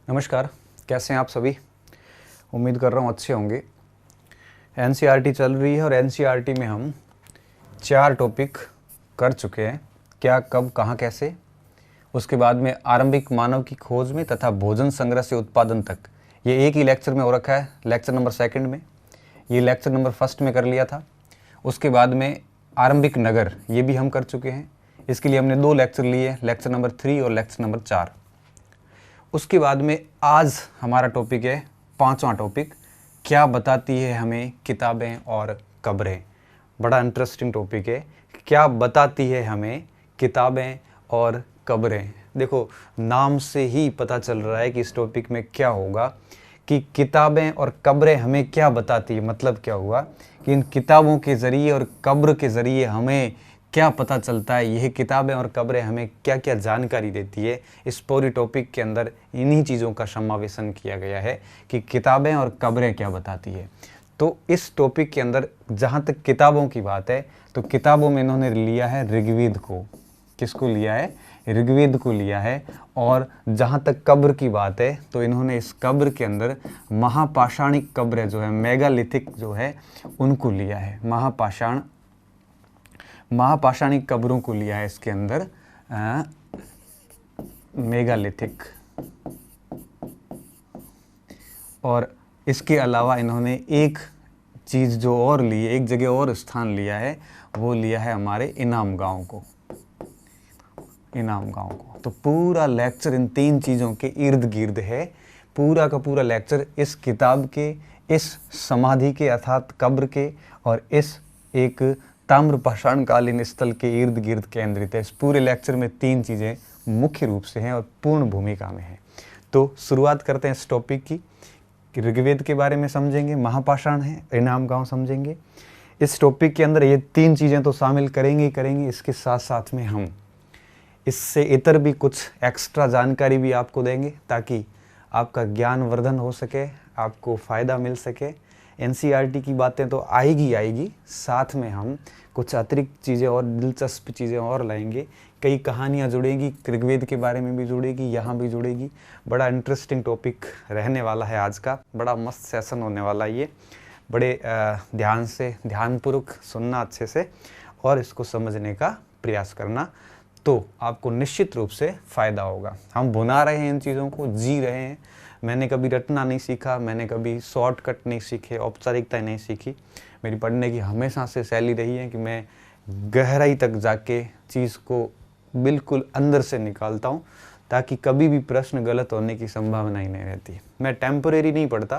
नमस्कार, कैसे हैं आप सभी। उम्मीद कर रहा हूँ अच्छे होंगे। एनसीईआरटी चल रही है और एनसीईआरटी में हम 4 टॉपिक कर चुके हैं। क्या, कब, कहाँ, कैसे। उसके बाद में आरंभिक मानव की खोज में तथा भोजन संग्रह से उत्पादन तक, ये एक ही लेक्चर में हो रखा है, लेक्चर नंबर 2 में। ये लेक्चर नंबर 1 में कर लिया था। उसके बाद में आरंभिक नगर, ये भी हम कर चुके हैं। इसके लिए हमने 2 लेक्चर लिए, लेक्चर नंबर 3 और लेक्चर नंबर 4। उसके बाद में आज हमारा टॉपिक है 5वां टॉपिक, क्या बताती है हमें किताबें और कब्रें। बड़ा इंटरेस्टिंग टॉपिक है, क्या बताती है हमें किताबें और कब्रें। देखो, नाम से ही पता चल रहा है कि इस टॉपिक में क्या होगा, कि किताबें और कब्रें हमें क्या बताती है। मतलब क्या हुआ कि इन किताबों के ज़रिए और कब्र के ज़रिए हमें क्या पता चलता है, यह किताबें और कब्रें हमें क्या क्या जानकारी देती है। इस पूरी टॉपिक के अंदर इन्हीं चीज़ों का समावेशन किया गया है कि किताबें और कब्रें क्या बताती है। तो इस टॉपिक के अंदर जहाँ तक किताबों की बात है, तो किताबों में इन्होंने लिया है ऋग्वेद को। किसको लिया है? ऋग्वेद को लिया है। और जहाँ तक कब्र की बात है, तो इन्होंने इस कब्र के अंदर महापाषाणिक कब्र जो है, मेगालिथिक जो है, उनको लिया है। महापाषाणिक कब्रों को लिया है इसके अंदर, मेगालिथिक। और इसके अलावा इन्होंने एक चीज़ जो और ली है, एक जगह और स्थान लिया है, वो लिया है हमारे इनाम गांव को। तो पूरा लेक्चर इन 3 चीज़ों के इर्द गिर्द है। पूरा का पूरा लेक्चर इस किताब के, इस समाधि के अर्थात कब्र के, और इस एक ताम्रपाषाणकालीन स्थल के इर्द गिर्द केंद्रित है। इस पूरे लेक्चर में 3 चीज़ें मुख्य रूप से हैं और पूर्ण भूमिका में हैं। तो शुरुआत करते हैं इस टॉपिक की। ऋग्वेद के बारे में समझेंगे, महापाषाण है, इनाम गांव समझेंगे। इस टॉपिक के अंदर ये 3 चीज़ें तो शामिल करेंगे ही करेंगे। इसके साथ साथ में हम इससे इतर भी कुछ एक्स्ट्रा जानकारी भी आपको देंगे, ताकि आपका ज्ञान वर्धन हो सके, आपको फ़ायदा मिल सके। एनसीईआरटी की बातें तो आएगी, साथ में हम कुछ अतिरिक्त चीज़ें और दिलचस्प चीज़ें और लाएंगे। कई कहानियाँ जुड़ेंगी, ऋग्वेद के बारे में भी जुड़ेगी, यहाँ भी जुड़ेगी। बड़ा इंटरेस्टिंग टॉपिक रहने वाला है आज का। बड़ा मस्त सेशन होने वाला है ये। बड़े ध्यान से, ध्यानपूर्वक सुनना अच्छे से और इसको समझने का प्रयास करना, तो आपको निश्चित रूप से फ़ायदा होगा। हम भुना रहे हैं इन चीज़ों को, जी रहे हैं। मैंने कभी रटना नहीं सीखा, मैंने कभी शॉर्टकट नहीं सीखे, औपचारिकताएं नहीं सीखी। मेरी पढ़ने की हमेशा से शैली रही है कि मैं गहराई तक जाके चीज़ को बिल्कुल अंदर से निकालता हूँ, ताकि कभी भी प्रश्न गलत होने की संभावना ही नहीं रहती। मैं टेम्परेरी नहीं पढ़ता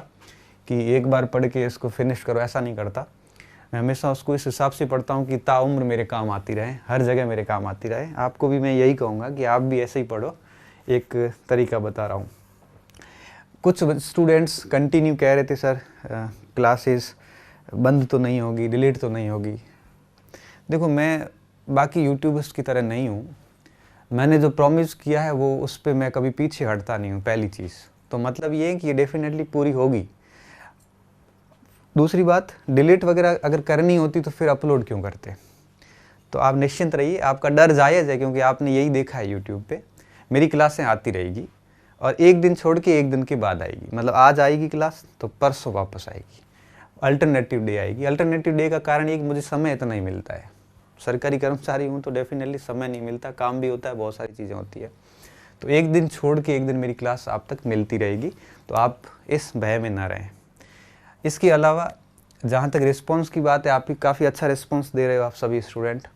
कि एक बार पढ़ के इसको फिनिश करो, ऐसा नहीं करता। मैं हमेशा उसको इस हिसाब से पढ़ता हूँ कि ताउम्र मेरे काम आती रहे, हर जगह मेरे काम आती रहे। आपको भी मैं यही कहूँगा कि आप भी ऐसे ही पढ़ो। एक तरीका बता रहा हूँ। कुछ स्टूडेंट्स कंटिन्यू कह रहे थे, सर क्लासेस बंद तो नहीं होगी, डिलीट तो नहीं होगी। देखो, मैं बाकी यूट्यूबर्स की तरह नहीं हूँ। मैंने जो प्रॉमिस किया है वो, उस पर मैं कभी पीछे हटता नहीं हूँ, पहली चीज़। तो मतलब ये है कि ये डेफिनेटली पूरी होगी। दूसरी बात, डिलीट वगैरह अगर करनी होती तो फिर अपलोड क्यों करते। तो आप निश्चिंत रहिए, आपका डर जायज़ है, क्योंकि आपने यही देखा है यूट्यूब पे। मेरी क्लासें आती रहेगी, और एक दिन छोड़ के एक दिन के बाद आएगी। मतलब आज आएगी क्लास तो परसों वापस आएगी, अल्टरनेटिव डे आएगी। अल्टरनेटिव डे का कारण ये कि मुझे समय इतना ही मिलता है। सरकारी कर्मचारी हूँ तो डेफिनेटली समय नहीं मिलता, काम भी होता है, बहुत सारी चीज़ें होती है। तो एक दिन छोड़ के एक दिन मेरी क्लास आप तक मिलती रहेगी, तो आप इस भय में ना रहें। इसके अलावा जहाँ तक रिस्पॉन्स की बात है, आप भी काफ़ी अच्छा रिस्पॉन्स दे रहे हो आप सभी स्टूडेंट।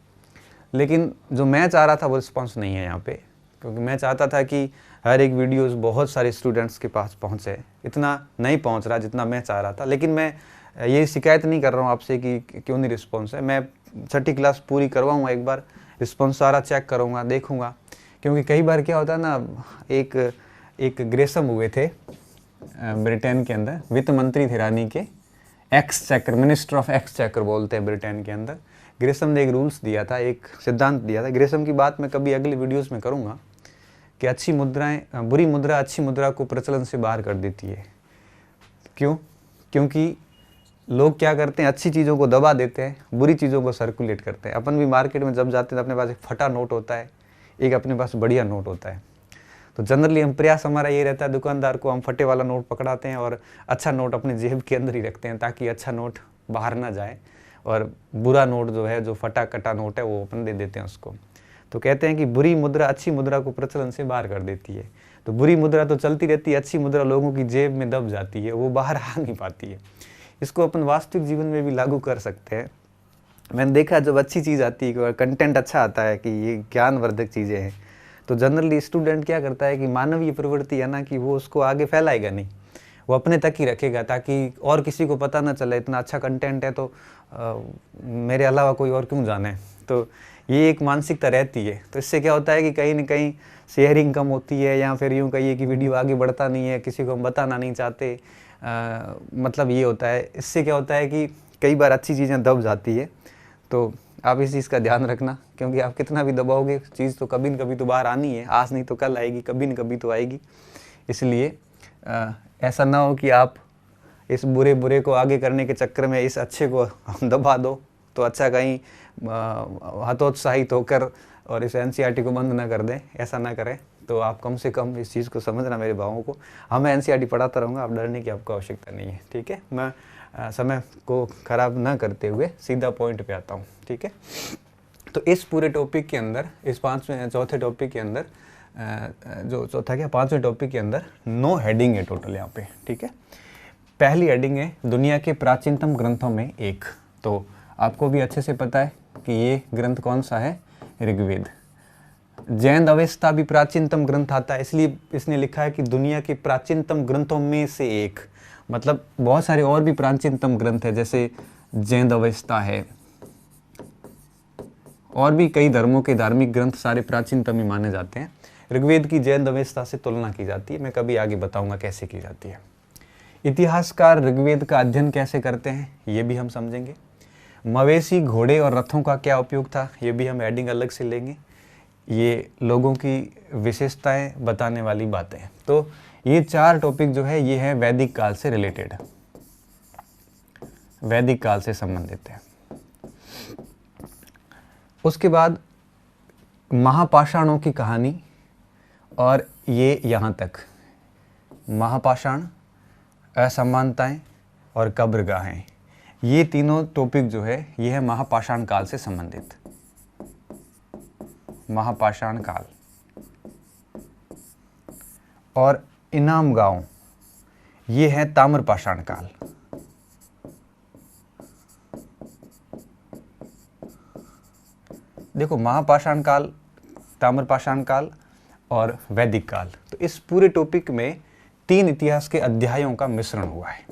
लेकिन जो मैं चाह रहा था वो रिस्पॉन्स नहीं है यहाँ पे, क्योंकि मैं चाहता था कि हर एक वीडियोस बहुत सारे स्टूडेंट्स के पास पहुँचे। इतना नहीं पहुँच रहा जितना मैं चाह रहा था। लेकिन मैं ये शिकायत नहीं कर रहा हूँ आपसे कि क्यों नहीं रिस्पॉन्स है। मैं 6ठी क्लास पूरी करवाऊँगा, एक बार रिस्पॉन्स सारा चेक करूँगा, देखूँगा। क्योंकि कई बार क्या होता है ना, एक ग्रेसम हुए थे ब्रिटेन के अंदर, वित्त मंत्री थे रानी के, एक्सचेकर, मिनिस्टर ऑफ एक्सचेकर बोलते हैं ब्रिटेन के अंदर। ग्रेसम ने एक रूल्स दिया था, एक सिद्धांत दिया था। ग्रेसम की बात मैं कभी अगले वीडियोस में करूँगा, कि अच्छी मुद्राएं, बुरी मुद्रा अच्छी मुद्रा को प्रचलन से बाहर कर देती है। क्यों? क्योंकि लोग क्या करते हैं, अच्छी चीज़ों को दबा देते हैं, बुरी चीज़ों को सर्कुलेट करते हैं। अपन भी मार्केट में जब जाते हैं तो अपने पास एक फटा नोट होता है, एक अपने पास बढ़िया नोट होता है। तो जनरली हम प्रयास हमारा ये रहता है, दुकानदार को हम फटे वाला नोट पकड़ाते हैं और अच्छा नोट अपनी जेब के अंदर ही रखते हैं ताकि अच्छा नोट बाहर ना जाए, और बुरा नोट जो है, जो फटा कटा नोट है, वो अपन दे देते हैं उसको। तो कहते हैं कि बुरी मुद्रा अच्छी मुद्रा को प्रचलन से बाहर कर देती है। तो बुरी मुद्रा तो चलती रहती है, अच्छी मुद्रा लोगों की जेब में दब जाती है, वो बाहर आ नहीं पाती है। इसको अपन वास्तविक जीवन में भी लागू कर सकते हैं। मैंने देखा जब अच्छी चीज़ आती है, कंटेंट अच्छा आता है कि ये ज्ञानवर्धक चीज़ें हैं, तो जनरली स्टूडेंट क्या करता है कि मानवीय प्रवृत्ति है ना कि वो उसको आगे फैलाएगा नहीं, वो अपने तक ही रखेगा ताकि और किसी को पता ना चले इतना अच्छा कंटेंट है तो मेरे अलावा कोई और क्यों जाने। तो ये एक मानसिकता रहती है। तो इससे क्या होता है कि कहीं ना कहीं शेयरिंग कम होती है, या फिर यूँ कहिए कि वीडियो आगे बढ़ता नहीं है, किसी को हम बताना नहीं चाहते। मतलब ये होता है। इससे क्या होता है कि कई बार अच्छी चीज़ें दब जाती है। तो आप इस चीज़ का ध्यान रखना, क्योंकि आप कितना भी दबाओगे चीज़ तो कभी न कभी तो बाहर आनी है, आज नहीं तो कल आएगी, कभी न कभी तो आएगी। इसलिए ऐसा ना हो कि आप इस बुरे को आगे करने के चक्कर में इस अच्छे को दबा दो, तो अच्छा कहीं हतोत्साहित होकर और इस एनसीईआरटी को बंद ना कर दें। ऐसा ना करें। तो आप कम से कम इस चीज़ को समझना मेरे भावों को। मैं एनसीईआरटी पढ़ाता रहूँगा, आप डरने की आपको आवश्यकता नहीं है, ठीक है। मैं समय को ख़राब ना करते हुए सीधा पॉइंट पे आता हूँ, ठीक है। तो इस पूरे टॉपिक के अंदर, इस चौथे टॉपिक के अंदर, जो चौथा क्या 5वें टॉपिक के अंदर 9 हेडिंग है टोटल यहाँ पे, ठीक है। पहली हेडिंग है दुनिया के प्राचीनतम ग्रंथों में एक। तो आपको भी अच्छे से पता है कि ये ग्रंथ कौन सा है, ऋग्वेद। जैन अवेस्ता भी प्राचीनतम ग्रंथ आता है, इसलिए इसने लिखा है कि दुनिया के प्राचीनतम ग्रंथों में से एक। मतलब बहुत सारे और भी प्राचीनतम ग्रंथ है, जैसे जैन अवेस्ता है, और भी कई धर्मों के धार्मिक ग्रंथ सारे प्राचीनतम ही माने जाते हैं। ऋग्वेद की जैन अवेस्ता से तुलना की जाती है, मैं कभी आगे बताऊंगा कैसे की जाती है। इतिहासकार ऋग्वेद का अध्ययन कैसे करते हैं ये भी हम समझेंगे। मवेशी, घोड़े और रथों का क्या उपयोग था, ये भी हम हेडिंग अलग से लेंगे। ये लोगों की विशेषताएं बताने वाली बातें हैं। तो ये 4 टॉपिक जो है ये है वैदिक काल से रिलेटेड, वैदिक काल से संबंधित है। उसके बाद महापाषाणों की कहानी, और ये यहाँ तक महापाषाण, असमानताएं और कब्रगाहें, ये तीनों टॉपिक जो है ये है महापाषाण काल से संबंधित। महापाषाण काल और इनाम गांव, ये है ताम्रपाषाण काल। देखो महापाषाण काल, ताम्रपाषाण काल और वैदिक काल, तो इस पूरे टॉपिक में 3 इतिहास के अध्यायों का मिश्रण हुआ है।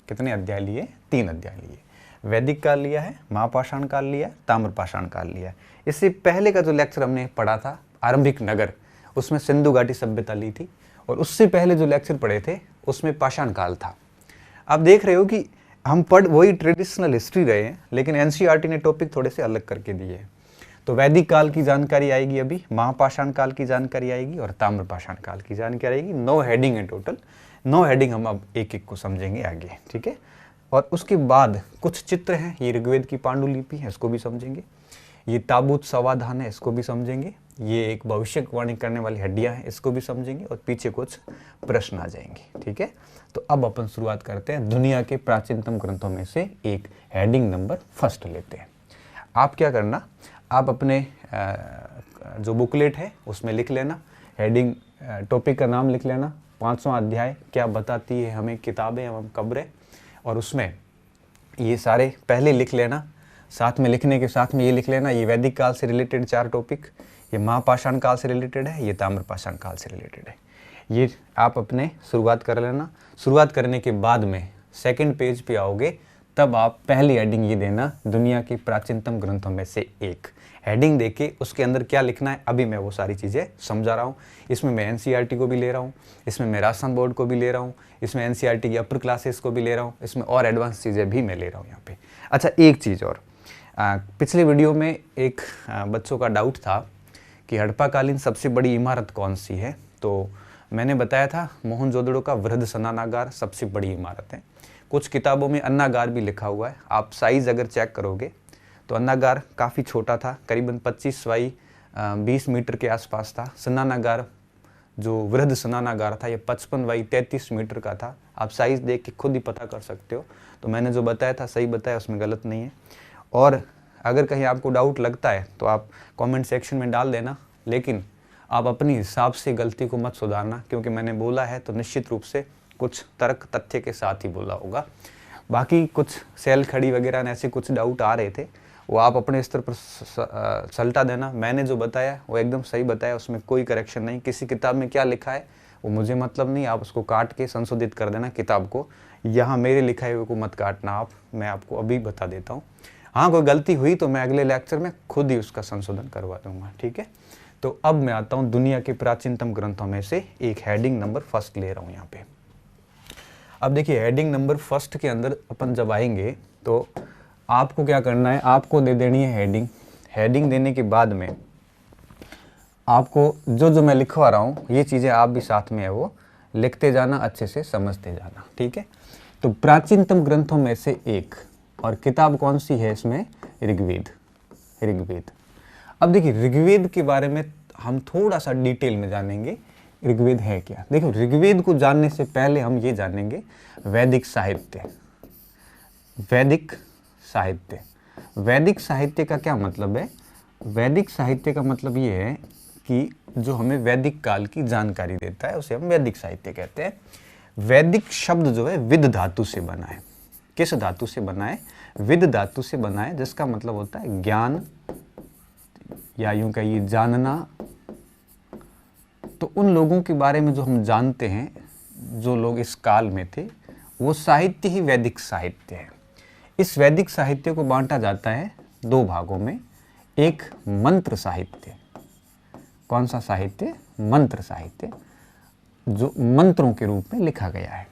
कितने अध्याय लिए? 3 अध्याय लिए। वैदिक काल लिया है, महापाषाण काल लिया, ताम्रपाषाण काल लिया है। इससे पहले का जो लेक्चर हमने पढ़ा था आरंभिक नगर, उसमें सिंधु घाटी सभ्यता ली थी, और उससे पहले जो लेक्चर पढ़े थे उसमें पाषाण काल था। आप देख रहे हो कि हम वही ट्रेडिशनल हिस्ट्री रहे हैं, लेकिन एनसीईआरटी ने टॉपिक थोड़े से अलग करके दिए हैं। तो वैदिक काल की जानकारी आएगी, अभी महापाषाण काल की जानकारी आएगी और ताम्रपाषाण काल की जानकारी आएगी। 9 हेडिंग है टोटल, 9 हेडिंग हम अब एक एक को समझेंगे आगे, ठीक है। और उसके बाद कुछ चित्र हैं, ये ऋग्वेद की पांडुलिपि है, इसको भी समझेंगे। ये ताबूत समाधान है, इसको भी समझेंगे। ये एक भविष्यवाणी करने वाली हड्डियां हैं, इसको भी समझेंगे, और पीछे कुछ प्रश्न आ जाएंगे, ठीक है। तो अब अपन शुरुआत करते हैं दुनिया के प्राचीनतम ग्रंथों में से एक, हेडिंग नंबर 1 लेते हैं। आप क्या करना, आप अपने जो बुकलेट है उसमें लिख लेना, हेडिंग टॉपिक का नाम लिख लेना, 5वां अध्याय क्या बताती है हमें किताबें एवं कब्रें, और उसमें ये सारे पहले लिख लेना। साथ में लिखने के साथ में ये लिख लेना, ये वैदिक काल से रिलेटेड 4 टॉपिक, ये महापाषाण काल से रिलेटेड है, ये ताम्रपाषाण काल से रिलेटेड है। ये आप अपने शुरुआत कर लेना। शुरुआत करने के बाद में सेकंड पेज पे आओगे, तब आप पहली हेडिंग ये देना, दुनिया के प्राचीनतम ग्रंथों में से एक। हेडिंग देके उसके अंदर क्या लिखना है, अभी मैं वो सारी चीज़ें समझा रहा हूँ। इसमें मैं एनसीईआरटी को भी ले रहा हूँ, इसमें मैं राजस्थान बोर्ड को भी ले रहा हूँ, इसमें एनसीईआरटी की अपर क्लासेस को भी ले रहा हूँ, इसमें और एडवांस चीज़ें भी मैं ले रहा हूँ यहाँ पे। अच्छा, एक चीज़ और, पिछले वीडियो में एक बच्चों का डाउट था कि हड़प्पाकालीन सबसे बड़ी इमारत कौन सी है। तो मैंने बताया था मोहनजोदड़ो का वृहद स्नानागार सबसे बड़ी इमारत है। कुछ किताबों में अन्नागार भी लिखा हुआ है, आप साइज़ अगर चेक करोगे तो अन्नागार काफ़ी छोटा था, करीबन 25 बाई 20 मीटर के आसपास था। स्नानागार जो वृहद स्नानागार था ये 55 बाई 33 मीटर का था। आप साइज देख के खुद ही पता कर सकते हो। तो मैंने जो बताया था सही बताया, उसमें गलत नहीं है। और अगर कहीं आपको डाउट लगता है तो आप कमेंट सेक्शन में डाल देना, लेकिन आप अपनी हिसाब से गलती को मत सुधारना, क्योंकि मैंने बोला है तो निश्चित रूप से कुछ तर्क तथ्य के साथ ही बोला होगा। बाकी कुछ सेल खड़ी वगैरह ऐसे कुछ डाउट आ रहे थे, वो आप अपने स्तर पर सल्टा देना। मैंने जो बताया वो एकदम सही बताया, उसमें कोई करेक्शन नहीं। किसी किताब में क्या लिखा है वो मुझे मतलब नहीं, आप उसको काट के संशोधित कर देना किताब को। यहाँ मेरे लिखाए हुए को मत काटना आप, मैं आपको अभी बता देता हूँ। हाँ, कोई गलती हुई तो मैं अगले लेक्चर में खुद ही उसका संशोधन करवा दूंगा, ठीक है। तो अब मैं आता हूँ दुनिया के प्राचीनतम ग्रंथों में से एक हेडिंग नंबर फर्स्ट ले रहा हूँ यहाँ पे। अब देखिए हेडिंग नंबर फर्स्ट के अंदर अपन जब आएंगे तो आपको क्या करना है, आपको दे देनी है हेडिंग। हेडिंग देने के बाद में आपको जो मैं लिखवा रहा हूँ ये चीज़ें आप भी साथ में है वो लिखते जाना, अच्छे से समझते जाना, ठीक है। तो प्राचीनतम ग्रंथों में से एक, और किताब कौन सी है इसमें, ऋग्वेद। ऋग्वेद। अब देखिए ऋग्वेद के बारे में हम थोड़ा सा डिटेल में जानेंगे, ऋग्वेद है क्या। देखो ऋग्वेद को जानने से पहले हम ये जानेंगे वैदिक साहित्य। वैदिक साहित्य, वैदिक साहित्य का क्या मतलब है। वैदिक साहित्य का मतलब ये है कि जो हमें वैदिक काल की जानकारी देता है उसे हम वैदिक साहित्य कहते हैं। वैदिक शब्द जो है विद धातु से बना है। किस धातु से बना है, विद धातु से बना है, जिसका मतलब होता है ज्ञान, या यूं कहिए जानना। तो उन लोगों के बारे में जो हम जानते हैं, जो लोग इस काल में थे, वो साहित्य ही वैदिक साहित्य है। इस वैदिक साहित्य को बांटा जाता है दो भागों में। एक मंत्र साहित्य। कौन सा साहित्य, मंत्र साहित्य, जो मंत्रों के रूप में लिखा गया है,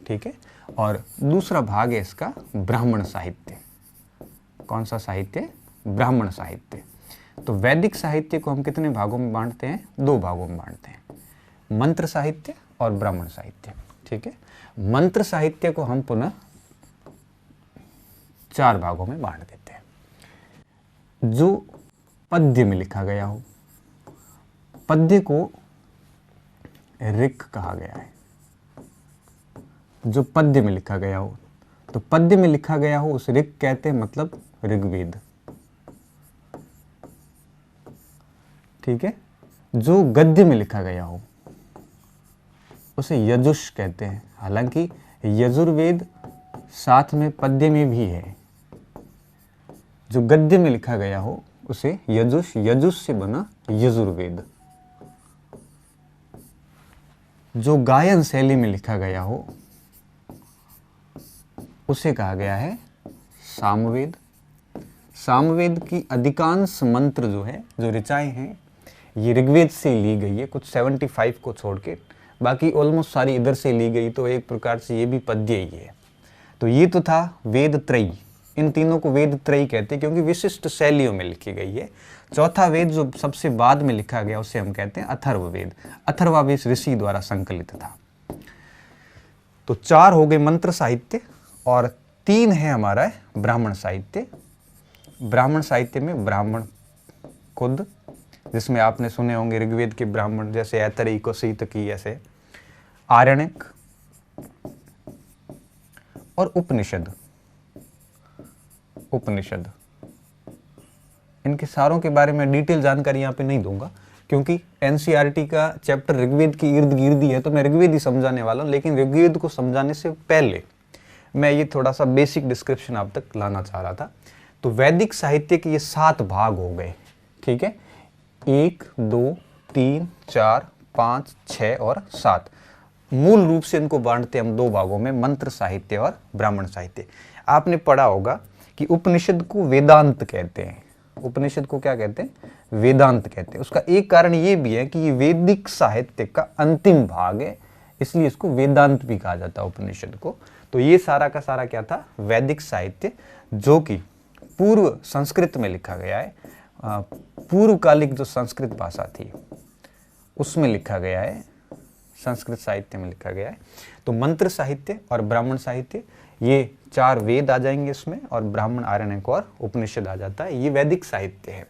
ठीक है। और दूसरा भाग है इसका ब्राह्मण साहित्य। कौन सा साहित्य, ब्राह्मण साहित्य। तो वैदिक साहित्य को हम कितने भागों में बांटते हैं, दो भागों में बांटते हैं, मंत्र साहित्य और ब्राह्मण साहित्य, ठीक है। मंत्र साहित्य को हम पुनः चार भागों में बांट देते हैं। जो पद्य में लिखा गया हो, पद्य को ऋक कहा गया है। जो पद्य में लिखा गया हो, तो पद्य में लिखा गया हो उस ऋक कहते हैं, मतलब ऋग्वेद, ठीक है। जो गद्य में लिखा गया हो उसे यजुष कहते हैं। हालांकि यजुर्वेद साथ में पद्य में भी है। जो गद्य में लिखा गया हो उसे यजुष, यजुष से बना यजुर्वेद। जो गायन शैली में लिखा गया हो उसे कहा गया है सामवेद। सामवेद की अधिकांश मंत्र जो है, जो ऋचाएं हैं, ये ऋग्वेद से ली गई है, कुछ 75 को छोड़ के, बाकी ऑलमोस्ट सारी इधर से ली गई। तो एक प्रकार से ये भी पद्य ही है। तो ये तो था वेद त्रयी। इन तीनों को वेद त्रयी कहते हैं क्योंकि विशिष्ट शैलियों में लिखी गई है। चौथा वेद जो सबसे बाद में लिखा गया उसे हम कहते हैं अथर्ववेद। अथर्वावेद ऋषि द्वारा संकलित था। तो चार हो गए मंत्र साहित्य और तीन है हमारा ब्राह्मण साहित्य। ब्राह्मण साहित्य में ब्राह्मण खुद, जिसमें आपने सुने होंगे ऋग्वेद के ब्राह्मण, जैसे ऐतरेय, कौशितकी, ऐसे आरण्यक और उपनिषद। उपनिषद, इनके सारों के बारे में डिटेल जानकारी यहाँ पे नहीं दूंगा क्योंकि एनसीईआरटी का चैप्टर ऋग्वेद की इर्द गिर्द ही है, तो मैं ऋग्वेद ही समझाने वाला हूँ। लेकिन ऋग्वेद को समझाने से पहले मैं ये थोड़ा सा बेसिक डिस्क्रिप्शन आप तक लाना चाह रहा था। तो वैदिक साहित्य के ये 7 भाग हो गए, ठीक है। 1, 2, 3, 4, 5, 6 और 7। मूल रूप से इनको बांटते हम दो भागों में, मंत्र साहित्य और ब्राह्मण साहित्य। आपने पढ़ा होगा कि उपनिषद को वेदांत कहते हैं। उपनिषद को क्या कहते हैं, वेदांत कहते हैं। उसका एक कारण ये भी है कि ये वैदिक साहित्य का अंतिम भाग है, इसलिए इसको वेदांत भी कहा जाता है उपनिषद को। तो ये सारा का सारा क्या था, वैदिक साहित्य, जो कि पूर्व संस्कृत में लिखा गया है। पूर्वकालिक जो संस्कृत भाषा थी उसमें लिखा गया है, संस्कृत साहित्य में लिखा गया है। तो मंत्र साहित्य और ब्राह्मण साहित्य, ये 4 वेद आ जाएंगे इसमें, और ब्राह्मण, आरण्यक और उपनिषद आ जाता है। ये वैदिक साहित्य है।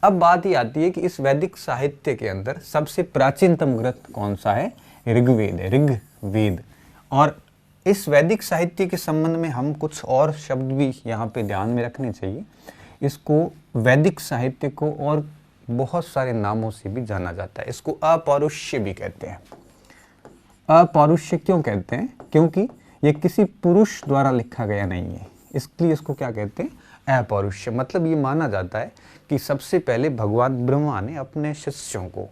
अब बात ही आती है कि इस वैदिक साहित्य के अंदर सबसे प्राचीनतम ग्रंथ कौन सा है? ऋग्वेद है, ऋग्वेद। और इस वैदिक साहित्य के संबंध में हम कुछ और शब्द भी यहाँ पे ध्यान में रखने चाहिए। इसको वैदिक साहित्य को और बहुत सारे नामों से भी जाना जाता है। इसको अपौरुष्य भी कहते हैं। अपौरुष्य क्यों कहते हैं? क्योंकि ये किसी पुरुष द्वारा लिखा गया नहीं है, इसलिए इसको क्या कहते हैं? अपौरुष्य। मतलब ये माना जाता है कि सबसे पहले भगवान ब्रह्मा ने अपने शिष्यों को,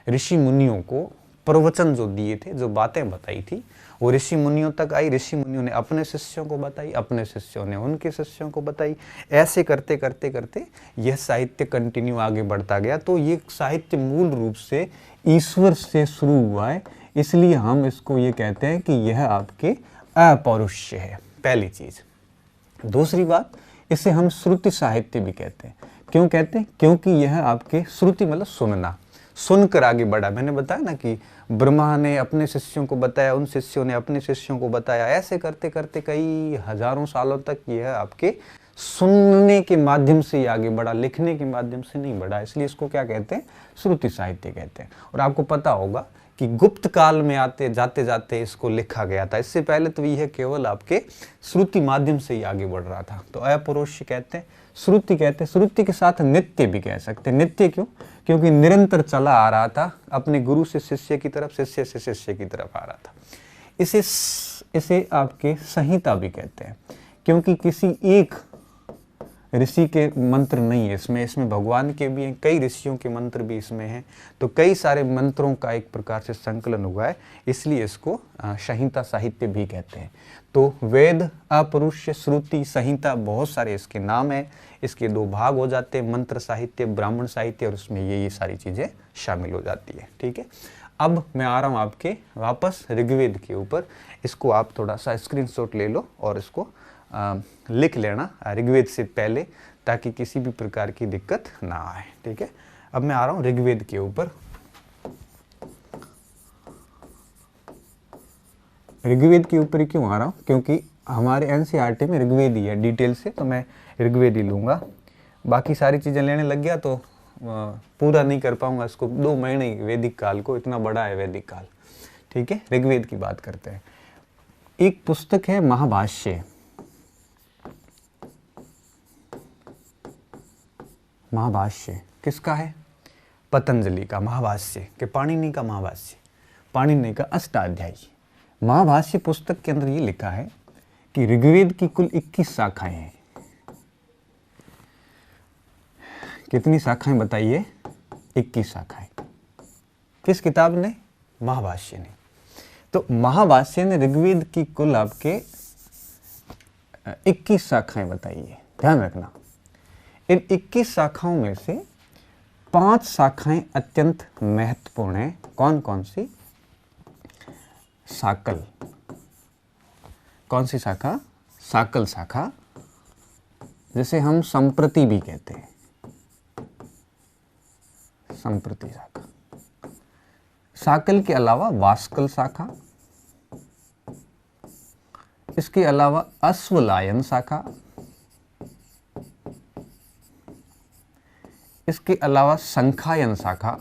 ऋषि मुनियों को प्रवचन जो दिए थे, जो बातें बताई थी, वो ऋषि मुनियों तक आई। ऋषि मुनियों ने अपने शिष्यों को बताई, अपने शिष्यों ने उनके शिष्यों को बताई। ऐसे करते करते करते यह साहित्य कंटिन्यू आगे बढ़ता गया। तो ये साहित्य मूल रूप से ईश्वर से शुरू हुआ है, इसलिए हम इसको ये कहते हैं कि यह आपके अपौरुष्य है, पहली चीज। दूसरी बात, इसे हम श्रुति साहित्य भी कहते हैं। क्यों कहते हैं? क्योंकि यह आपके श्रुति मतलब सुनना, सुनकर आगे बढ़ा। मैंने बताया ना कि ब्रह्मा ने अपने शिष्यों को बताया, उन शिष्यों ने अपने शिष्यों को बताया। ऐसे करते करते कई हजारों सालों तक यह आपके सुनने के माध्यम से ही आगे बढ़ा, लिखने के माध्यम से नहीं बढ़ा। इसलिए इसको क्या कहते हैं? श्रुति साहित्य कहते हैं। और आपको पता होगा कि गुप्त काल में आते जाते जाते इसको लिखा गया था। इससे पहले तो यह केवल आपके श्रुति माध्यम से ही आगे बढ़ रहा था। तो अपौरुष्य कहते हैं, श्रुति कहते हैं। श्रुति के साथ नित्य भी कह सकते हैं। नित्य क्यों? क्योंकि निरंतर चला आ रहा था, अपने गुरु से शिष्य की तरफ, शिष्य से शिष्य की तरफ आ रहा था। इसे आपके संहिता भी कहते हैं, क्योंकि किसी एक ऋषि के मंत्र नहीं है इसमें भगवान के भी हैं, कई ऋषियों के मंत्र भी इसमें हैं। तो कई सारे मंत्रों का एक प्रकार से संकलन हुआ है, इसलिए इसको संहिता साहित्य भी कहते हैं। तो वेद, अपौरुष्य, श्रुति, संहिता, बहुत सारे इसके नाम हैं। इसके दो भाग हो जाते हैं, मंत्र साहित्य, ब्राह्मण साहित्य, और उसमें ये सारी चीज़ें शामिल हो जाती है। ठीक है, अब मैं आ रहा हूँ आपके वापस ऋग्वेद के ऊपर। इसको आप थोड़ा सा स्क्रीनशॉट ले लो और इसको लिख लेना ऋग्वेद से पहले, ताकि किसी भी प्रकार की दिक्कत ना आए। ठीक है, अब मैं आ रहा हूँ ऋग्वेद के ऊपर। ऋग्वेद के ऊपर ही क्यों आ रहा हूँ? क्योंकि हमारे एनसीईआरटी में ऋग्वेद ही है डिटेल से, तो मैं ऋग्वेद ही लूँगा। बाकी सारी चीज़ें लेने लग गया तो पूरा नहीं कर पाऊँगा इसको। 2 महीने वैदिक काल को, इतना बड़ा है वैदिक काल। ठीक है, ऋग्वेद की बात करते हैं। एक पुस्तक है महाभाष्य। महाभाष्य किसका है? पतंजलि का महाभाष्य, के पाणिनि का महाभाष्य, पाणिनि का अष्टाध्यायी। महाभाष्य पुस्तक के अंदर ये लिखा है कि ऋग्वेद की कुल 21 शाखाएं हैं। कितनी शाखाएं बताइए? 21 शाखाएं। किस किताब ने? महाभाष्य ने। तो महाभाष्य ने ऋग्वेद की कुल आपके 21 शाखाएं बताइए। ध्यान रखना, इन 21 शाखाओं में से 5 शाखाएं अत्यंत महत्वपूर्ण हैं। कौन कौन सी? शाकल। कौन सी शाखा? शाकल शाखा, जिसे हम संप्रति भी कहते हैं। संप्रति शाखा। शाकल के अलावा वास्कल शाखा, इसके अलावा अश्वलायन शाखा, इसके अलावा संखायन शाखा,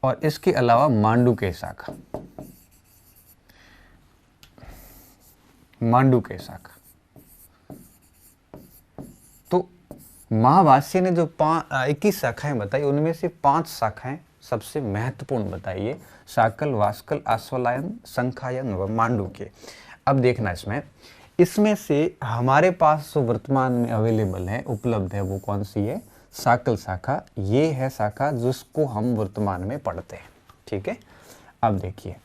और इसके अलावा मांडुक्य शाखा। मांडुक्य शाखा। तो महाभाष्य ने जो 21 शाखाएं बताई, उनमें से 5 शाखाएं सबसे महत्वपूर्ण बताई है। शाकल, वास्कल, अश्वलायन, संखायन व मांडुक्य। अब देखना, इसमें से हमारे पास जो वर्तमान में अवेलेबल है, उपलब्ध है, वो कौन सी है? शाकल शाखा। ये है शाखा जिसको हम वर्तमान में पढ़ते हैं। ठीक है, अब देखिए,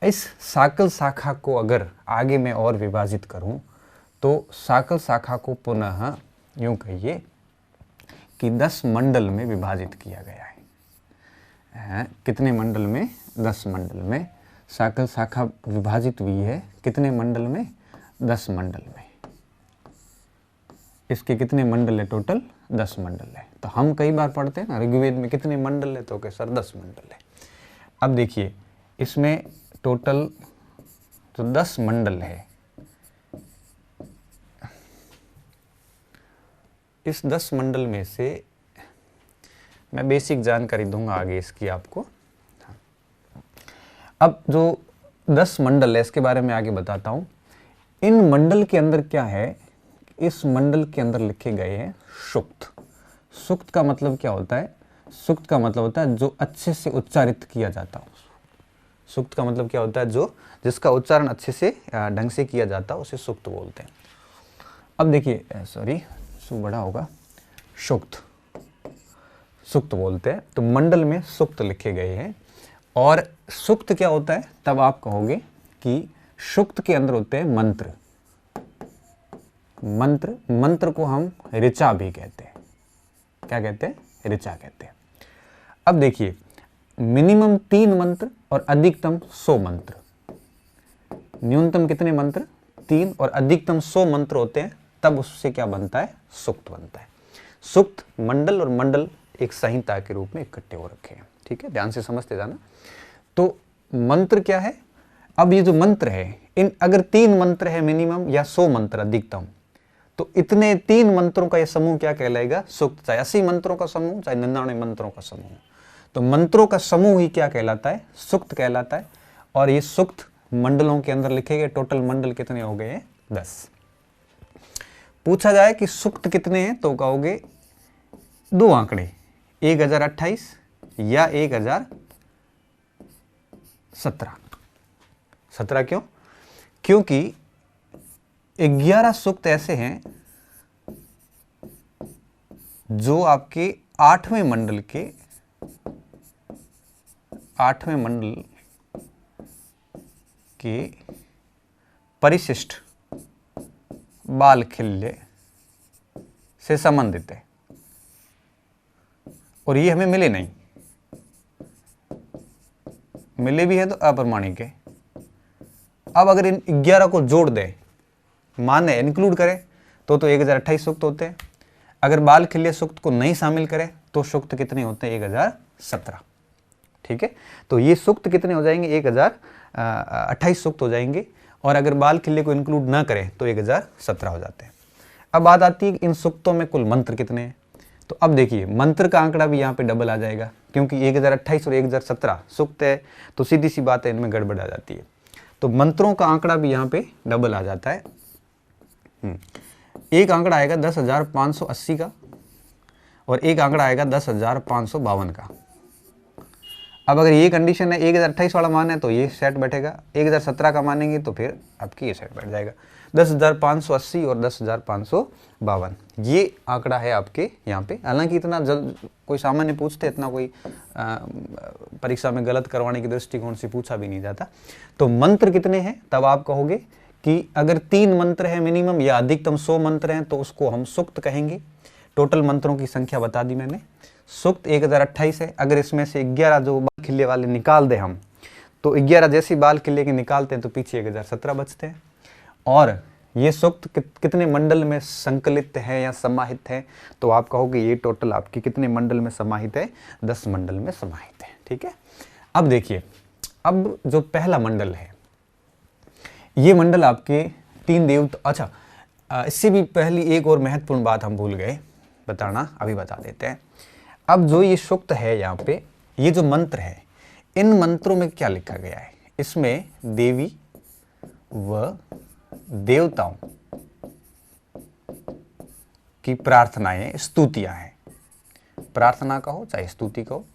इस शाकल शाखा को अगर आगे मैं और विभाजित करूं तो शाकल शाखा को पुनः यूं कहिए कि 10 मंडल में विभाजित किया गया है। कितने मंडल में? 10 मंडल में शाकल शाखा विभाजित हुई है। कितने मंडल में? 10 मंडल में। इसके कितने मंडल है? टोटल 10 मंडल है। तो हम कई बार पढ़ते हैं ना ऋग्वेद में कितने मंडल है, तो क्या सर 10 मंडल है। अब देखिए, इसमें टोटल जो 10 मंडल है, इस 10 मंडल में से मैं बेसिक जानकारी दूंगा आगे इसकी आपको। अब जो 10 मंडल है इसके बारे में आगे बताता हूं। इन मंडल के अंदर क्या है, इस मंडल के अंदर लिखे गए हैं सूक्त। सूक्त का मतलब क्या होता है? सूक्त का मतलब होता है जो अच्छे से उच्चारित किया जाता हो। सूक्त का मतलब क्या होता है? जो जिसका उच्चारण अच्छे से ढंग से किया जाता हो उसे सूक्त बोलते हैं। अब देखिए, सॉरी सु बड़ा होगा, सूक्त, सूक्त बोलते हैं। तो मंडल में सूक्त लिखे गए हैं। और सूक्त क्या होता है? तब आप कहोगे कि सूक्त के अंदर होते हैं मंत्र। मंत्र, मंत्र को हम ऋचा भी कहते हैं। क्या कहते हैं? ऋचा कहते हैं। अब देखिए, मिनिमम 3 मंत्र और अधिकतम 100 मंत्र। न्यूनतम कितने मंत्र? 3 और अधिकतम 100 मंत्र होते हैं, तब उससे क्या बनता है? सूक्त बनता है। सूक्त, मंडल और मंडल एक संहिता के रूप में इकट्ठे हो रखे हैं। ठीक है, ध्यान से समझते जाना। तो मंत्र क्या है? अब ये जो मंत्र है, इन अगर 3 मंत्र है मिनिमम या 100 मंत्र अधिकतम, तो इतने 3 मंत्रों का ये समूह क्या कहलाएगा? सूक्त। चाहे 80 मंत्रों का समूह, चाहे 99 मंत्रों का समूह, तो मंत्रों का समूह ही क्या कहलाता है? सूक्त कहलाता है। और ये सूक्त मंडलों के अंदर लिखे गए। टोटल मंडल कितने हो गए हैं? 10। पूछा जाए कि सूक्त कितने हैं, तो कहोगे 2 आंकड़े, 1028 या 1017। 17 क्यों? क्योंकि 11 सूक्त ऐसे हैं जो आपके 8वें मंडल के परिशिष्ट बाल खिल्य से संबंधित है, और ये हमें मिले नहीं। मिले भी है तो अप्रमाणिक है। अब अगर इन 11 को जोड़ दे, माने इंक्लूड करें, तो 1028 सूक्त होते हैं। अगर बाल खिल्य सूक्त को नहीं शामिल करें तो सूक्त कितने होते हैं? 1017। ठीक है, तो ये सूक्त कितने हो जाएंगे? 1028 सूक्त हो जाएंगे। और अगर बाल खिल्य को इंक्लूड ना करें तो 1017 हो जाते हैं। अब बात आती है कि इन सूक्तों में कुल मंत्र कितने हैं। तो अब देखिए, मंत्र का आंकड़ा भी यहाँ पे डबल आ जाएगा, क्योंकि 1028 और 1017 सूक्त है, तो सीधी सी बात है, इनमें गड़बड़ आ जाती है। तो मंत्रों का आंकड़ा भी यहाँ पे डबल आ जाता है। एक आंकड़ा आएगा 10,580 का, और एक आंकड़ा आएगा 10,552 का। अब अगर ये कंडीशन है, 1028 वाला मान है तो ये सेट बैठेगा, 1017 का मानेंगे तो फिर आपकी ये सेट बैठ जाएगा। 10,580 और 10,552 ये आंकड़ा है आपके यहाँ पे। हालांकि इतना जल्द कोई सामान्य पूछते, इतना कोई परीक्षा में गलत करवाने की दृष्टिकोण से पूछा भी नहीं जाता। तो मंत्र कितने हैं, तब आप कहोगे कि अगर 3 मंत्र है मिनिमम या अधिकतम 100 मंत्र हैं तो उसको हम सूक्त कहेंगे। टोटल मंत्रों की संख्या बता दी मैंने। सूक्त 1028 है। अगर इसमें से 11 जो बाल खिल्ले वाले निकाल दे हम, तो 11 जैसे बाल खिल्ले के निकालते हैं तो पीछे 1017 बचते हैं। और ये सूक्त कितने मंडल में संकलित है या समाहित है, तो आप कहोगे ये टोटल आपकी कितने मंडल में समाहित है? 10 मंडल में समाहित है। ठीक है, अब देखिए, अब जो पहला मंडल है, ये मंडल आपके 3 देवता। अच्छा, इससे भी पहली एक और महत्वपूर्ण बात हम भूल गए बताना, अभी बता देते हैं। अब जो ये सूक्त है यहाँ पे, ये जो मंत्र है, इन मंत्रों में क्या लिखा गया है? इसमें देवी व देवताओं की प्रार्थनाएं, स्तुतियां हैं। प्रार्थना कहो चाहे स्तुति कहो,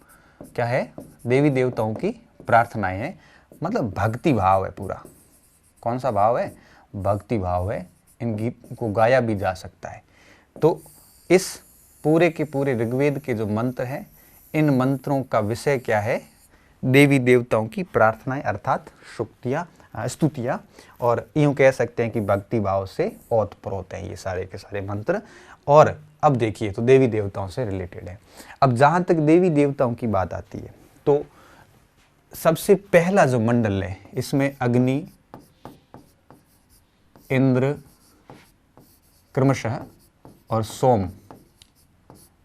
क्या है? देवी देवताओं की प्रार्थनाएं हैं, मतलब भक्ति भाव है पूरा। कौन सा भाव है? भक्ति भाव है। इन गीत को गाया भी जा सकता है। तो इस पूरे के पूरे ऋग्वेद के जो मंत्र हैं, इन मंत्रों का विषय क्या है? देवी देवताओं की प्रार्थनाएं, अर्थात स्तुतियाँ, और यूँ कह सकते हैं कि भक्ति भाव से ओतप्रोत हैं ये सारे के सारे मंत्र। और अब देखिए, तो देवी देवताओं से रिलेटेड है। अब जहाँ तक देवी देवताओं की बात आती है, तो सबसे पहला जो मंडल है, इसमें अग्नि, इंद्र क्रमशः और सोम,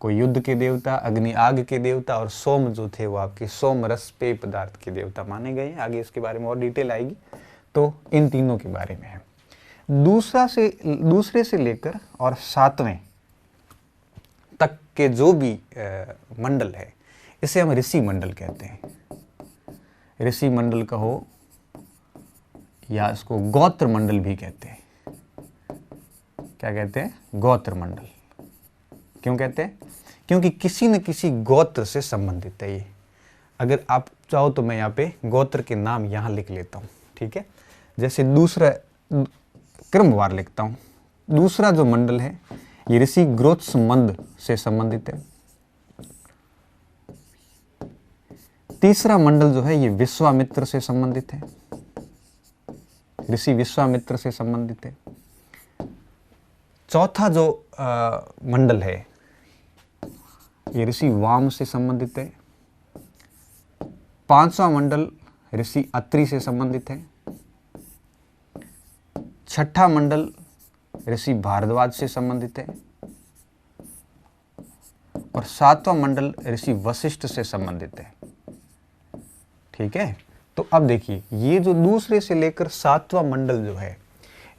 कोई युद्ध के देवता, अग्नि आग के देवता, और सोम जो थे वो आपके सोम रस पेय पदार्थ के देवता माने गए हैं। आगे इसके बारे में और डिटेल आएगी। तो इन तीनों के बारे में है। दूसरे से लेकर और 7वें के जो भी मंडल है इसे हम ऋषि मंडल कहते हैं। ऋषि मंडल कहो या इसको गोत्र मंडल भी कहते हैं। क्या कहते हैं? गोत्र मंडल। क्यों कहते हैं? क्योंकि किसी न किसी गोत्र से संबंधित है ये। अगर आप चाहो तो मैं यहाँ पे गोत्र के नाम यहाँ लिख लेता हूँ, ठीक है। जैसे दूसरा क्रमवार लिखता हूँ। दूसरा जो मंडल है ये ऋषि ग्रोत्समंद से संबंधित है। तीसरा मंडल जो है ये विश्वामित्र से संबंधित है, ऋषि विश्वामित्र से संबंधित है। चौथा जो मंडल है ये ऋषि वाम से संबंधित है। पांचवा मंडल ऋषि अत्रि से संबंधित है। छठा मंडल ऋषि भारद्वाज से संबंधित है और सातवां मंडल ऋषि वशिष्ठ से संबंधित है, ठीक है। तो अब देखिए ये जो दूसरे से लेकर सातवां मंडल जो है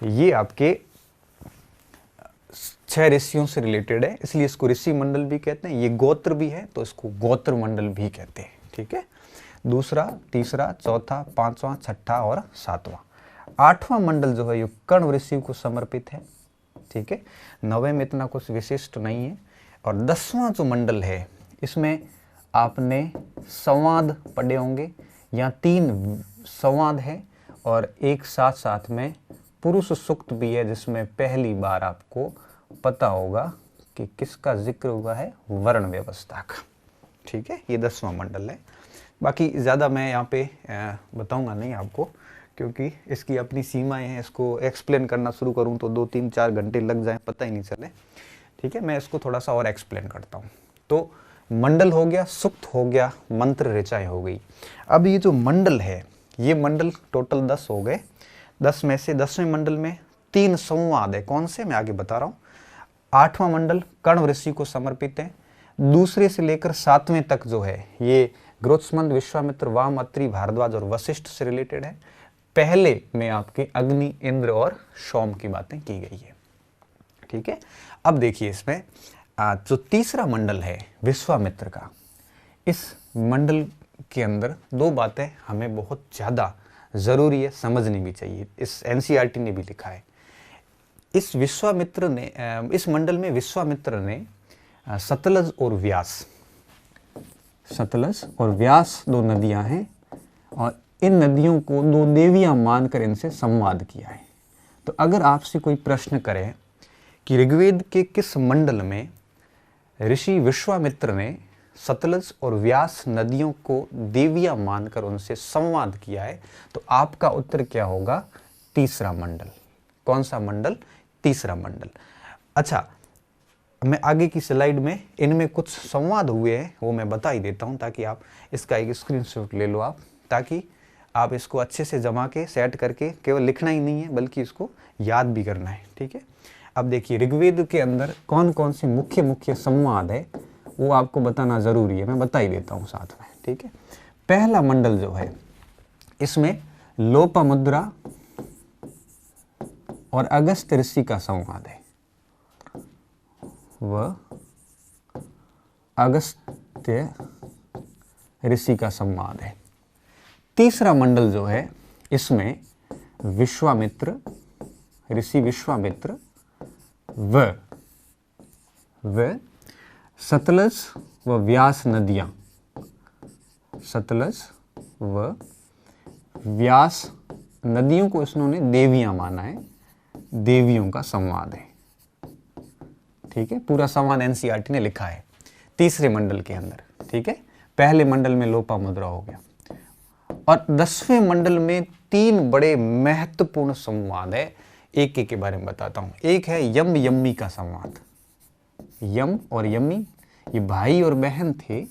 ये आपके 6 ऋषियों से रिलेटेड है, इसलिए इसको ऋषि मंडल भी कहते हैं। ये गोत्र भी है तो इसको गोत्र मंडल भी कहते हैं, ठीक है। दूसरा, तीसरा, चौथा, पांचवा, छठा और सातवां। आठवां मंडल जो है ये कण्व ऋषि को समर्पित है, ठीक है। 9वें में इतना कुछ विशिष्ट नहीं है। और 10वां जो मंडल है इसमें आपने संवाद पढ़े होंगे। यहाँ 3 संवाद है और एक साथ साथ में पुरुष सूक्त भी है, जिसमें पहली बार आपको पता होगा कि किसका जिक्र हुआ है, वर्ण व्यवस्था का, ठीक है। ये 10वां मंडल है। बाकी ज़्यादा मैं यहाँ पे बताऊँगा नहीं आपको, क्योंकि इसकी अपनी सीमाएं हैं। इसको एक्सप्लेन करना शुरू करूँ तो 2-3-4 घंटे लग जाए, पता ही नहीं चले, ठीक है। मैं इसको थोड़ा सा और एक्सप्लेन करता हूँ। तो मंडल हो गया, सूक्त हो गया, मंत्र ऋचाएं हो गई। अब ये जो मंडल है ये मंडल टोटल 10 हो गए। 10 में से 10वें मंडल में 3 संवाद है। कौन से? मैं आगे बता रहा हूँ। 8वां मंडल कण्व ऋषि को समर्पित है। दूसरे से लेकर 7वें तक जो है ये ग्रोत्समंद, विश्वामित्र, वाम, अत्रि, भारद्वाज और वशिष्ठ से रिलेटेड है। पहले में आपके अग्नि, इंद्र और सोम की बातें की गई है, ठीक है। अब देखिए इसमें जो तीसरा मंडल है विश्वामित्र का, इस मंडल के अंदर 2 बातें हमें बहुत ज़्यादा ज़रूरी है, समझनी भी चाहिए। इस एनसीईआरटी ने भी लिखा है। इस मंडल में विश्वामित्र ने सतलज और व्यास, सतलज और व्यास 2 नदियां हैं और इन नदियों को 2 देवियां मानकर इनसे संवाद किया है। तो अगर आपसे कोई प्रश्न करे कि ऋग्वेद के किस मंडल में ऋषि विश्वामित्र ने सतलज और व्यास नदियों को देवियां मानकर उनसे संवाद किया है, तो आपका उत्तर क्या होगा? तीसरा मंडल। कौन सा मंडल? तीसरा मंडल। अच्छा, मैं आगे की स्लाइड में इनमें कुछ संवाद हुए हैं वो मैं बता ही देता हूं, ताकि आप इसका एक स्क्रीनशॉट ले लो आप, ताकि आप इसको अच्छे से जमा के सेट करके, केवल लिखना ही नहीं है बल्कि इसको याद भी करना है, ठीक है। अब देखिए ऋग्वेद के अंदर कौन कौन से मुख्य मुख्य संवाद है वो आपको बताना जरूरी है, मैं बता ही देता हूँ साथ में, ठीक है। पहला मंडल जो है इसमें लोपामुद्रा और अगस्त ऋषि का संवाद है। वह अगस्त्य ऋषि का संवाद है। तीसरा मंडल जो है इसमें विश्वामित्र, ऋषि विश्वामित्र व सतलज व व्यास नदियां, सतलज व व्यास नदियों को इन्होंने देवियां माना है, देवियों का संवाद है, ठीक है। पूरा संवाद एनसीईआरटी ने लिखा है तीसरे मंडल के अंदर, ठीक है। पहले मंडल में लोपामुद्रा हो गया और 10वें मंडल में 3 बड़े महत्वपूर्ण संवाद है। एक एक के बारे में बताता हूं। एक है यम यम्मी का संवाद। यम और यम्मी ये भाई और बहन थे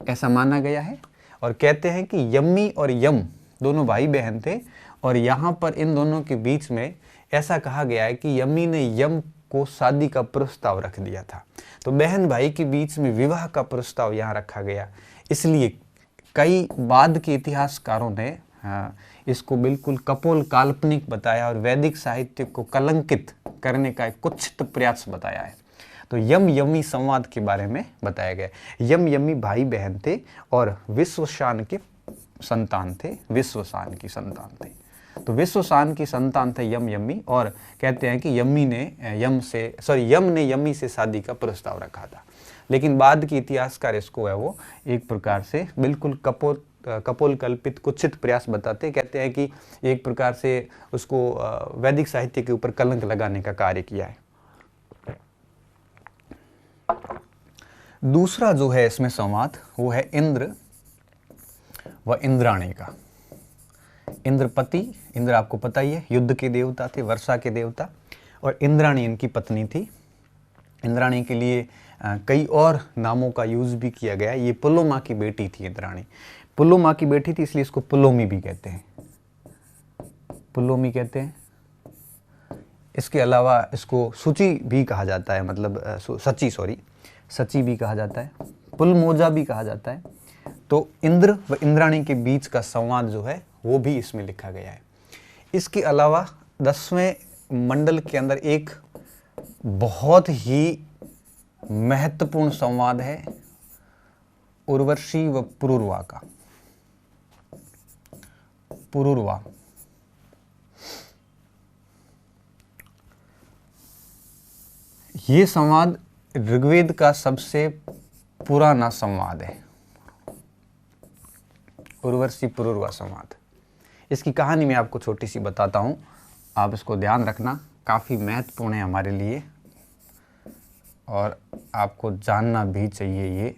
ऐसा माना गया है, और कहते हैं कि यम्मी और यम दोनों भाई बहन थे, और यहाँ पर इन दोनों के बीच में ऐसा कहा गया है कि यम्मी ने यम को शादी का प्रस्ताव रख दिया था। तो बहन भाई के बीच में विवाह का प्रस्ताव यहाँ रखा गया, इसलिए कई बाद के इतिहासकारों ने इसको बिल्कुल कपोल काल्पनिक बताया और वैदिक साहित्य को कलंकित करने का एक कुत्सित प्रयास बताया है। तो यम यमी संवाद के बारे में बताया गया। यम यमी भाई बहन थे और विश्वशान के संतान थे, विश्वशान की संतान थे। तो विश्वशान की संतान थे यम यमी, और कहते हैं कि यम ने यमी से शादी का प्रस्ताव रखा था। लेकिन बाद की इतिहासकार इसको है वो एक प्रकार से बिल्कुल कपोल कल्पित कुत्सित प्रयास बताते हैं। कहते हैं कि एक प्रकार से उसको वैदिक साहित्य के ऊपर कलंक लगाने का कार्य किया है। दूसरा जो है इसमें संवाद वो है इंद्र व इंद्राणी का। इंद्रपति, इंद्र आपको पता ही है युद्ध के देवता थे, वर्षा के देवता, और इंद्राणी इनकी पत्नी थी। इंद्राणी के लिए कई और नामों का यूज भी किया गया। ये पुलोमा की बेटी थी इंद्राणी, पुलोमा की बेटी थी, इसलिए इसको पुलोमी भी कहते हैं, पुलोमी कहते हैं। इसके अलावा इसको सुचि भी कहा जाता है, मतलब सची भी कहा जाता है, पुलमोजा भी कहा जाता है। तो इंद्र व इंद्राणी के बीच का संवाद जो है वो भी इसमें लिखा गया है। इसके अलावा 10वें मंडल के अंदर एक बहुत ही महत्वपूर्ण संवाद है उर्वशी व पुरुरवा का। पुरुरवा ये संवाद ऋग्वेद का सबसे पुराना संवाद है, उर्वशी पुरुरवा संवाद। इसकी कहानी मैं आपको छोटी सी बताता हूँ, आप इसको ध्यान रखना, काफ़ी महत्वपूर्ण है हमारे लिए और आपको जानना भी चाहिए ये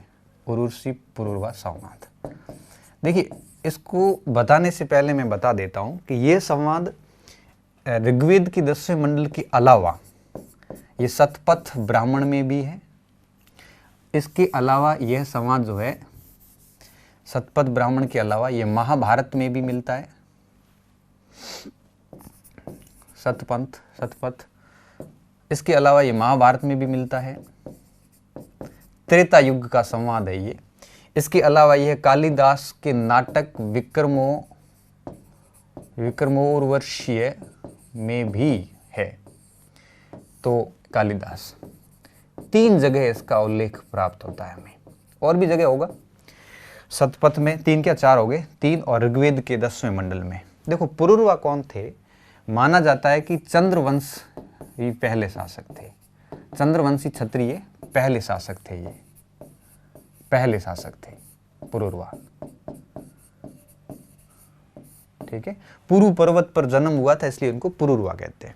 उर्वशी पुरुरवा संवाद। देखिए, इसको बताने से पहले मैं बता देता हूँ कि ये संवाद ऋग्वेद की 10वें मंडल के अलावा ये शतपथ ब्राह्मण में भी है। इसके अलावा यह संवाद जो है शतपथ ब्राह्मण के अलावा ये महाभारत में भी मिलता है। शतपथ इसके अलावा ये महाभारत में भी मिलता है। त्रेता युग का संवाद है ये। इसके अलावा यह कालिदास के नाटक विक्रमोर्वशीय में भी है। तो कालिदास 3 जगह इसका उल्लेख प्राप्त होता है हमें, और भी जगह होगा। शतपथ में 3 क्या 4 हो गए, 3, और ऋग्वेद के 10वें मंडल में। देखो, पुरुरवा कौन थे? माना जाता है कि चंद्रवंश ही पहले शासक थे, चंद्रवंशी क्षत्रिय पहले शासक थे, ये पहले शासक थे पुरुरवा। ठीक है, पुरु पर्वत पर जन्म हुआ था इसलिए उनको पुरुरवा कहते हैं।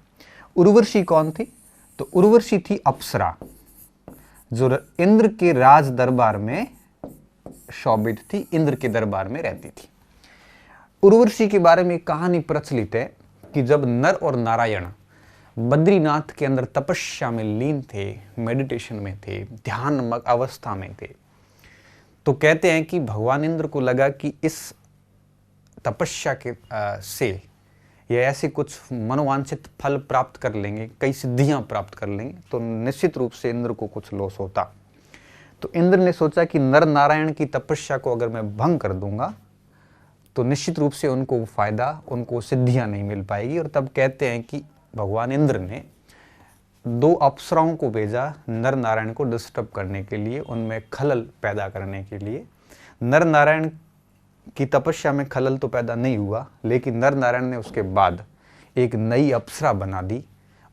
उर्वशी कौन थी? तो उर्वशी थी अप्सरा, जो इंद्र के राज दरबार में शोभित थी, इंद्र के दरबार में रहती थी। उर्वशी के बारे में कहानी प्रचलित है कि जब नर और नारायण बद्रीनाथ के अंदर तपस्या में लीन थे, मेडिटेशन में थे, ध्यान अवस्था में थे, तो कहते हैं कि भगवान इंद्र को लगा कि इस तपस्या के से ये ऐसे कुछ मनोवांछित फल प्राप्त कर लेंगे, कई सिद्धियां प्राप्त कर लेंगे, तो निश्चित रूप से इंद्र को कुछ लॉस होता। तो इंद्र ने सोचा कि नर नारायण की तपस्या को अगर मैं भंग कर दूंगा तो निश्चित रूप से उनको फायदा, उनको सिद्धियां नहीं मिल पाएगी। और तब कहते हैं कि भगवान इंद्र ने 2 अप्सराओं को भेजा नर नारायण को डिस्टर्ब करने के लिए, उनमें खलल पैदा करने के लिए। नर नारायण की तपस्या में खलल तो पैदा नहीं हुआ, लेकिन नर नारायण ने उसके बाद एक नई अप्सरा बना दी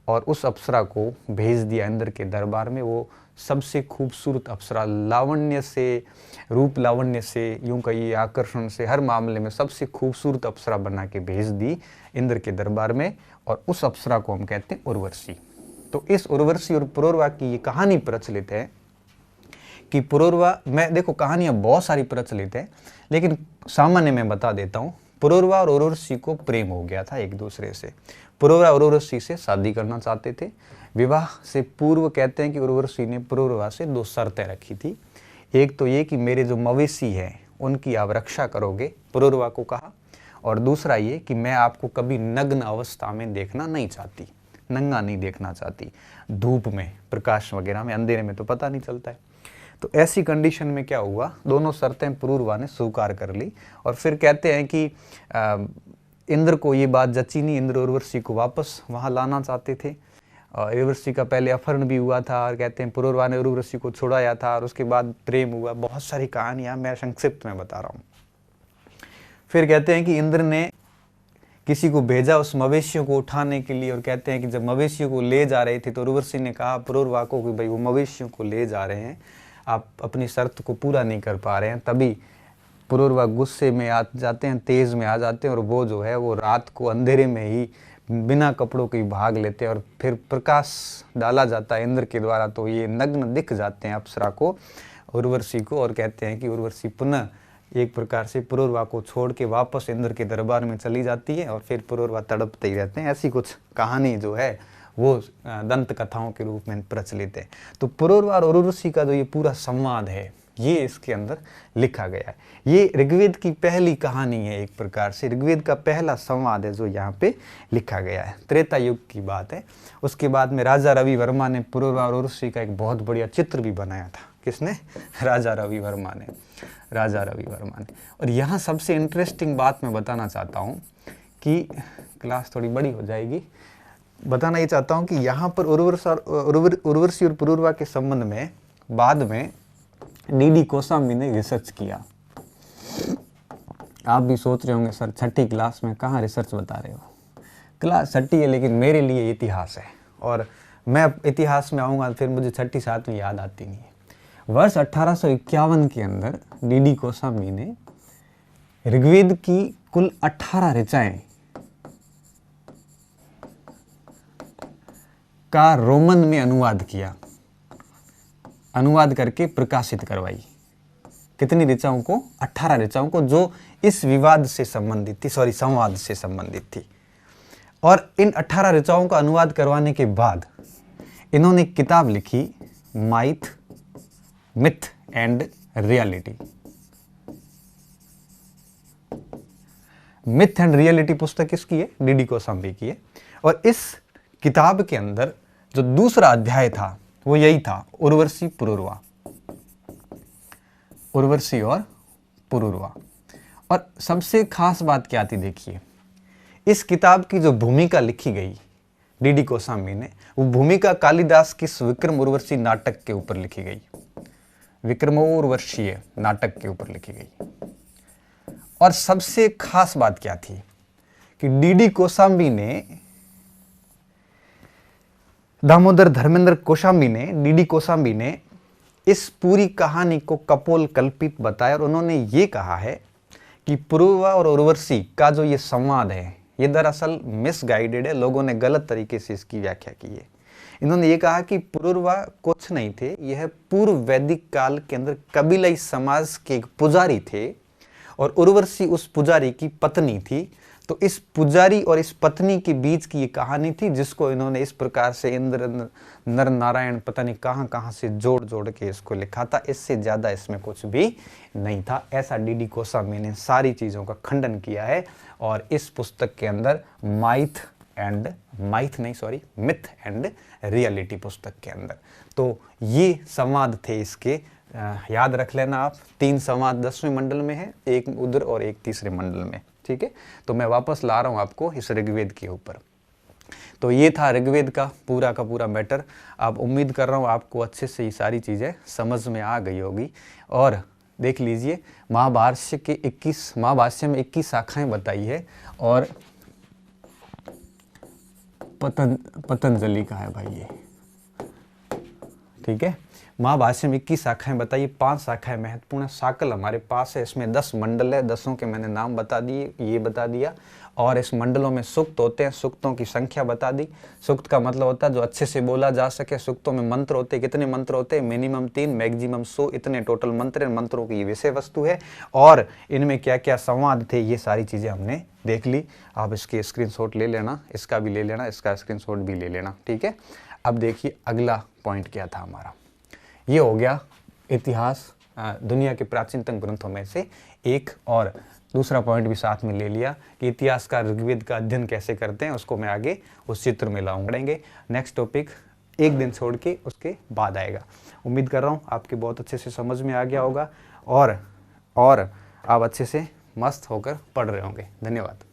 और उस अप्सरा को भेज दिया इंद्र के दरबार में। वो सबसे खूबसूरत अप्सरा, लावण्य से, रूप लावण्य से, यूं कहिए आकर्षण से, हर मामले में सबसे खूबसूरत अप्सरा बना के भेज दी इंद्र के दरबार में, और उस अप्सरा को हम कहते हैं उर्वशी। तो इस उर्वशी और पुरुरवा की ये कहानी प्रचलित है कि पुरुरवा में, देखो कहानियां बहुत सारी प्रचलित है, लेकिन सामान्य मैं बता देता हूँ। पुरुरवा और उर्वशी को प्रेम हो गया था एक दूसरे से। पुरुरवा और उर्वशी से शादी करना चाहते थे। विवाह से पूर्व कहते हैं कि उर्वशी ने पुरुरवा से 2 शर्तें रखी थी। एक तो ये कि मेरे जो मवेशी हैं उनकी आप रक्षा करोगे, पुरुरवा को कहा, और दूसरा ये कि मैं आपको कभी नग्न अवस्था में देखना नहीं चाहती, नंगा नहीं देखना चाहती, धूप में, प्रकाश वगैरह में, अंधेरे में तो पता नहीं चलता है। तो ऐसी कंडीशन में क्या हुआ, दोनों शर्तें पुरुरवा ने स्वीकार कर ली। और फिर कहते हैं कि इंद्र को ये बात जची नहीं, इंद्र उर्वशी को वापस वहाँ लाना चाहते थे। और उर्वशी का पहले अपहरण भी हुआ था और कहते हैं पुरूरवा ने उर्वशी को छुड़ाया था और उसके बाद प्रेम हुआ। बहुत सारी कहानियाँ मैं संक्षिप्त में बता रहा हूँ। फिर कहते हैं कि इंद्र ने किसी को भेजा उस मवेशियों को उठाने के लिए और कहते हैं कि जब मवेशियों को ले जा रहे थे तो उर्वशी ने कहा पुरूरवा को कि भाई वो मवेशियों को ले जा रहे हैं, आप अपनी शर्त को पूरा नहीं कर पा रहे हैं। तभी पुरूरवा गुस्से में आ जाते हैं, तेज में आ जाते हैं और वो जो है वो रात को अंधेरे में ही बिना कपड़ों के भाग लेते हैं और फिर प्रकाश डाला जाता है इंद्र के द्वारा, तो ये नग्न दिख जाते हैं अप्सरा को, उर्वशी को, और कहते हैं कि उर्वशी पुनः एक प्रकार से पुरूरवा को छोड़ के वापस इंद्र के दरबार में चली जाती है और फिर पुरूरवा तड़पते ही रहते हैं। ऐसी कुछ कहानी जो है वो दंत कथाओं के रूप में प्रचलित है। तो पुरूरवा और उर्वशी का जो ये पूरा संवाद है ये इसके अंदर लिखा गया है। ये ऋग्वेद की पहली कहानी है, एक प्रकार से ऋग्वेद का पहला संवाद है जो यहाँ पे लिखा गया है। त्रेता युग की बात है। उसके बाद में राजा रवि वर्मा ने पुरूरवा और उर्वशी का एक बहुत बढ़िया चित्र भी बनाया था। किसने? राजा रवि वर्मा ने। और यहाँ सबसे इंटरेस्टिंग बात मैं बताना चाहता हूँ कि क्लास थोड़ी बड़ी हो जाएगी, बताना ये चाहता हूँ कि यहाँ पर उर्वशी और पुरूरवा के संबंध में बाद में डी कोसांबी ने रिसर्च किया। आप भी सोच रहे होंगे सर छठी क्लास में कहाँ रिसर्च बता रहे हो? क्लास छठी है लेकिन मेरे लिए इतिहास है और मैं इतिहास में आऊँगा फिर मुझे छठी सातवीं याद आती नहीं है। वर्ष 1851 के अंदर डी कोसांबी ने ऋग्वेद की कुल 18 ऋचाएं का रोमन में अनुवाद किया, अनुवाद करके प्रकाशित करवाई। कितनी ऋचाओं को? 18 ऋचाओं को, जो इस विवाद से संबंधित थी, संवाद से संबंधित थी। और इन 18 ऋचाओं का अनुवाद करवाने के बाद इन्होंने एक किताब लिखी, myth and reality. Myth and reality पुस्तक किसकी है? डी कोसांबी की है। और इस किताब के अंदर जो दूसरा अध्याय था वो यही था, उर्वशी और पुरूरवा। और सबसे खास बात क्या थी देखिए, इस किताब की जो भूमिका लिखी गई डी कोसांबी ने, वो भूमिका कालिदास की विक्रम उर्वशी नाटक के ऊपर लिखी गई, विक्रमोर्वशीय नाटक के ऊपर लिखी गई। और सबसे खास बात क्या थी कि डी कोसांबी ने, दामोदर धर्मेंद्र कोसांबी ने, डी कोसांबी ने इस पूरी कहानी को कपोल कल्पित बताया और उन्होंने ये कहा है कि पुरूरवा और उर्वशी का जो ये संवाद है ये दरअसल मिसगाइडेड है, लोगों ने गलत तरीके से इसकी व्याख्या की है। इन्होंने ये कहा कि पुरूरवा कुछ नहीं थे, यह पूर्व वैदिक काल के अंदर कबीलाई समाज के एक पुजारी थे और उर्वशी उस पुजारी की पत्नी थी। तो इस पुजारी और इस पत्नी के बीच की ये कहानी थी जिसको इन्होंने इस प्रकार से इंद्र नर नारायण पता नहीं कहाँ से जोड़ के इसको लिखा था। इससे ज़्यादा इसमें कुछ भी नहीं था। ऐसा डी कोसांबी ने सारी चीज़ों का खंडन किया है और इस पुस्तक के अंदर मिथ एंड रियलिटी पुस्तक के अंदर। तो ये संवाद थे इसके, याद रख लेना आप। 3 संवाद 10वें मंडल में है, एक उधर और एक तीसरे मंडल में, ठीक है। तो मैं वापस ला रहा हूँ आपको इस ऋग्वेद के ऊपर। तो ये था ऋग्वेद का पूरा मैटर। आप उम्मीद कर रहा हूँ आपको अच्छे से ये सारी चीज़ें समझ में आ गई होगी। और देख लीजिए महाभाष्य में 21 शाखाएं बताई है और पतंजलि का है भाई ये, ठीक है। महाभाष्य में 21 शाखाएं बताइए, 5 शाखाएं महत्वपूर्ण है। शाकल हमारे पास है, इसमें 10 मंडल है, 10 के मैंने नाम बता दिए, ये बता दिया। और इस मंडलों में सूक्त होते हैं, सूक्तों की संख्या बता दी। सूक्त का मतलब होता है जो अच्छे से बोला जा सके। सूक्तों में मंत्र होते हैं, कितने मंत्र होते हैं? मिनिमम 3, मैक्सिमम 100, इतने टोटल मंत्र हैं। मंत्रों की विषय वस्तु है और इनमें क्या क्या संवाद थे, ये सारी चीज़ें हमने देख ली। आप इसके स्क्रीनशॉट ले लेना, इसका भी ले लेना, इसका स्क्रीनशॉट भी ले लेना, ठीक है। अब देखिए अगला पॉइंट क्या था हमारा। ये हो गया इतिहास, दुनिया के प्राचीनतम ग्रंथों में से एक। और दूसरा पॉइंट भी साथ में ले लिया कि इतिहास का ऋग्वेद का अध्ययन कैसे करते हैं, उसको मैं आगे उस चित्र में लाऊंगा। नेक्स्ट टॉपिक एक दिन छोड़ के उसके बाद आएगा। उम्मीद कर रहा हूँ आपके बहुत अच्छे से समझ में आ गया होगा और आप अच्छे से मस्त होकर पढ़ रहे होंगे। धन्यवाद।